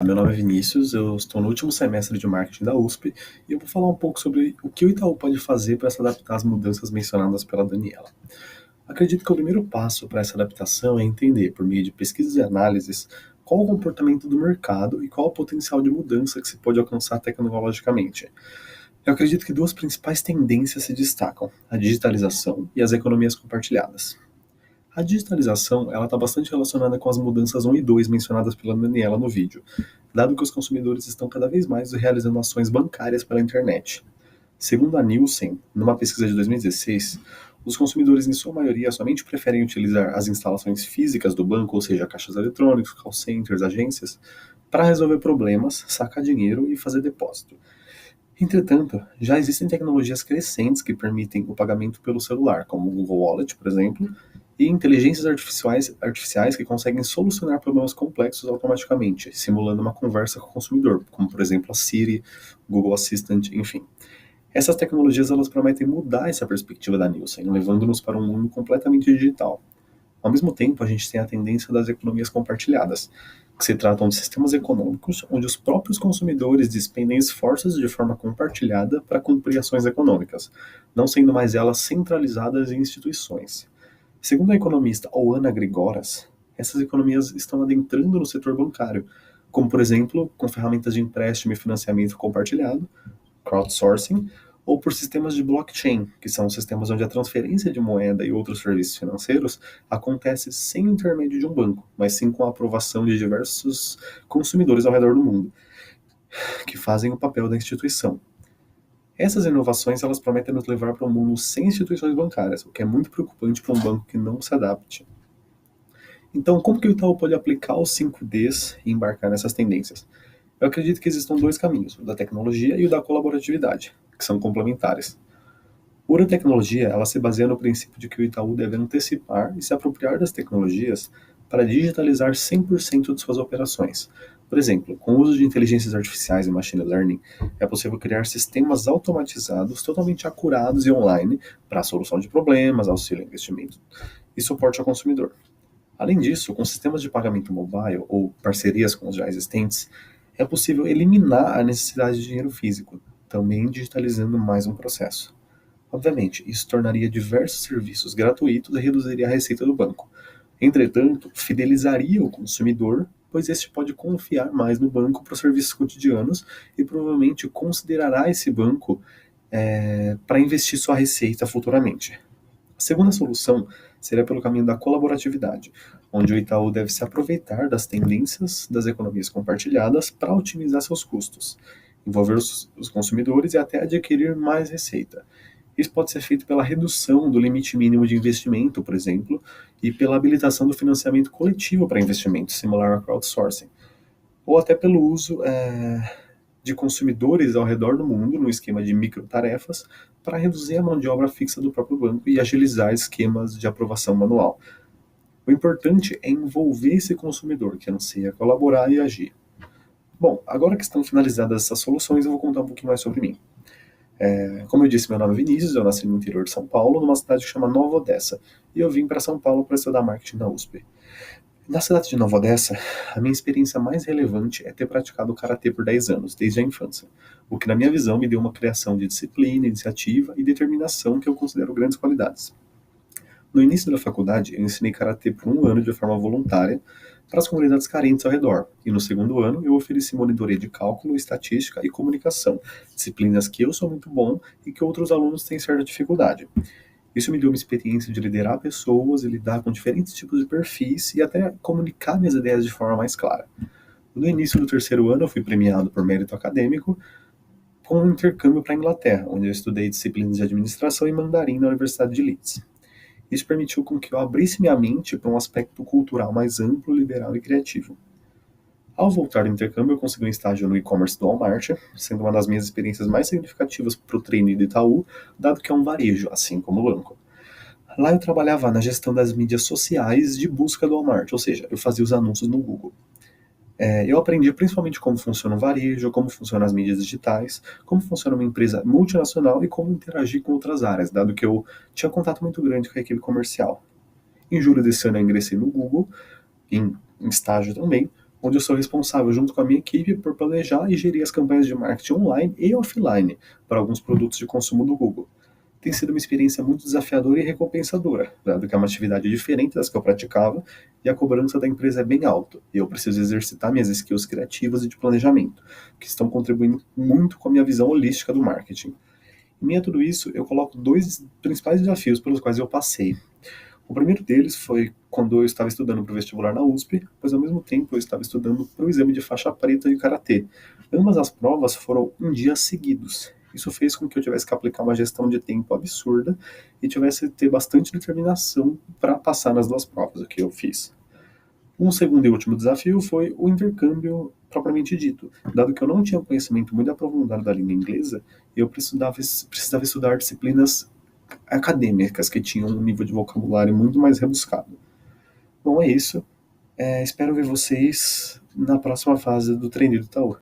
Meu nome é Vinícius, eu estou no último semestre de marketing da USP e eu vou falar um pouco sobre o que o Itaú pode fazer para se adaptar às mudanças mencionadas pela Daniela. Acredito que o primeiro passo para essa adaptação é entender, por meio de pesquisas e análises, qual o comportamento do mercado e qual o potencial de mudança que se pode alcançar tecnologicamente. Eu acredito que duas principais tendências se destacam: a digitalização e as economias compartilhadas. A digitalização ela está bastante relacionada com as mudanças 1 e 2 mencionadas pela Daniela no vídeo, dado que os consumidores estão cada vez mais realizando ações bancárias pela internet. Segundo a Nielsen, numa pesquisa de 2016, os consumidores, em sua maioria, somente preferem utilizar as instalações físicas do banco, ou seja, caixas eletrônicos, call centers, agências, para resolver problemas, sacar dinheiro e fazer depósito. Entretanto, já existem tecnologias crescentes que permitem o pagamento pelo celular, como o Google Wallet, por exemplo, e inteligências artificiais que conseguem solucionar problemas complexos automaticamente, simulando uma conversa com o consumidor, como por exemplo a Siri, Google Assistant, enfim. Essas tecnologias elas prometem mudar essa perspectiva da Nielsen, levando-nos para um mundo completamente digital. Ao mesmo tempo, a gente tem a tendência das economias compartilhadas, que se tratam de sistemas econômicos onde os próprios consumidores despendem esforços de forma compartilhada para cumprir ações econômicas, não sendo mais elas centralizadas em instituições. Segundo a economista Oana Grigoras, essas economias estão adentrando no setor bancário, como por exemplo com ferramentas de empréstimo e financiamento compartilhado, crowdsourcing, ou por sistemas de blockchain, que são sistemas onde a transferência de moeda e outros serviços financeiros acontece sem o intermédio de um banco, mas sim com a aprovação de diversos consumidores ao redor do mundo, que fazem o papel da instituição. Essas inovações elas prometem nos levar para um mundo sem instituições bancárias, o que é muito preocupante para um banco que não se adapte. Então, como que o Itaú pode aplicar os 5Ds e embarcar nessas tendências? Eu acredito que existam dois caminhos, o da tecnologia e o da colaboratividade, que são complementares. Pura tecnologia, ela se baseia no princípio de que o Itaú deve antecipar e se apropriar das tecnologias para digitalizar 100% de suas operações. Por exemplo, com o uso de inteligências artificiais e machine learning, é possível criar sistemas automatizados totalmente acurados e online para a solução de problemas, auxílio a investimento e suporte ao consumidor. Além disso, com sistemas de pagamento mobile ou parcerias com os já existentes, é possível eliminar a necessidade de dinheiro físico, também digitalizando mais um processo. Obviamente, isso tornaria diversos serviços gratuitos e reduziria a receita do banco. Entretanto, fidelizaria o consumidor, pois este pode confiar mais no banco para os serviços cotidianos e provavelmente considerará esse banco para investir sua receita futuramente. A segunda solução seria pelo caminho da colaboratividade, onde o Itaú deve se aproveitar das tendências das economias compartilhadas para otimizar seus custos, envolver os consumidores e até adquirir mais receita. Isso pode ser feito pela redução do limite mínimo de investimento, por exemplo, e pela habilitação do financiamento coletivo para investimentos, similar ao crowdsourcing, ou até pelo uso de consumidores ao redor do mundo no esquema de microtarefas para reduzir a mão de obra fixa do próprio banco e agilizar esquemas de aprovação manual. O importante é envolver esse consumidor que anseia colaborar e agir. Bom, agora que estão finalizadas essas soluções, eu vou contar um pouquinho mais sobre mim. Como eu disse, meu nome é Vinícius, eu nasci no interior de São Paulo, numa cidade que chama Nova Odessa, e eu vim para São Paulo para estudar marketing na USP. Na cidade de Nova Odessa, a minha experiência mais relevante é ter praticado o karatê por 10 anos, desde a infância, o que na minha visão me deu uma criação de disciplina, iniciativa e determinação que eu considero grandes qualidades. No início da faculdade, eu ensinei karatê por um ano de forma voluntária para as comunidades carentes ao redor, e no segundo ano eu ofereci monitoria de cálculo, estatística e comunicação, disciplinas que eu sou muito bom e que outros alunos têm certa dificuldade. Isso me deu uma experiência de liderar pessoas e lidar com diferentes tipos de perfis e até comunicar minhas ideias de forma mais clara. No início do terceiro ano, eu fui premiado por mérito acadêmico com um intercâmbio para a Inglaterra, onde eu estudei disciplinas de administração e mandarim na Universidade de Leeds. Isso permitiu com que eu abrisse minha mente para um aspecto cultural mais amplo, liberal e criativo. Ao voltar do intercâmbio, eu consegui um estágio no e-commerce do Walmart, sendo uma das minhas experiências mais significativas para o treino do Itaú, dado que é um varejo, assim como o banco. Lá eu trabalhava na gestão das mídias sociais de busca do Walmart, ou seja, eu fazia os anúncios no Google. Eu aprendi principalmente como funciona o varejo, como funcionam as mídias digitais, como funciona uma empresa multinacional e como interagir com outras áreas, dado que eu tinha contato muito grande com a equipe comercial. Em julho desse ano eu ingressei no Google, em estágio também, onde eu sou responsável, junto com a minha equipe, por planejar e gerir as campanhas de marketing online e offline para alguns produtos de consumo do Google. Tem sido uma experiência muito desafiadora e recompensadora, dado que é uma atividade diferente das que eu praticava e a cobrança da empresa é bem alta, e eu preciso exercitar minhas skills criativas e de planejamento, que estão contribuindo muito com a minha visão holística do marketing. Em meio a tudo isso, eu coloco dois principais desafios pelos quais eu passei. O primeiro deles foi quando eu estava estudando para o vestibular na USP, pois ao mesmo tempo eu estava estudando para o exame de faixa preta de karatê. Ambas as provas foram em dias seguidos. Isso fez com que eu tivesse que aplicar uma gestão de tempo absurda e tivesse que ter bastante determinação para passar nas duas provas, o que eu fiz. Um segundo e último desafio foi o intercâmbio propriamente dito. Dado que eu não tinha um conhecimento muito aprofundado da língua inglesa, eu precisava estudar disciplinas acadêmicas que tinham um nível de vocabulário muito mais rebuscado. Bom, é isso. Espero ver vocês na próxima fase do Treino do Itaú.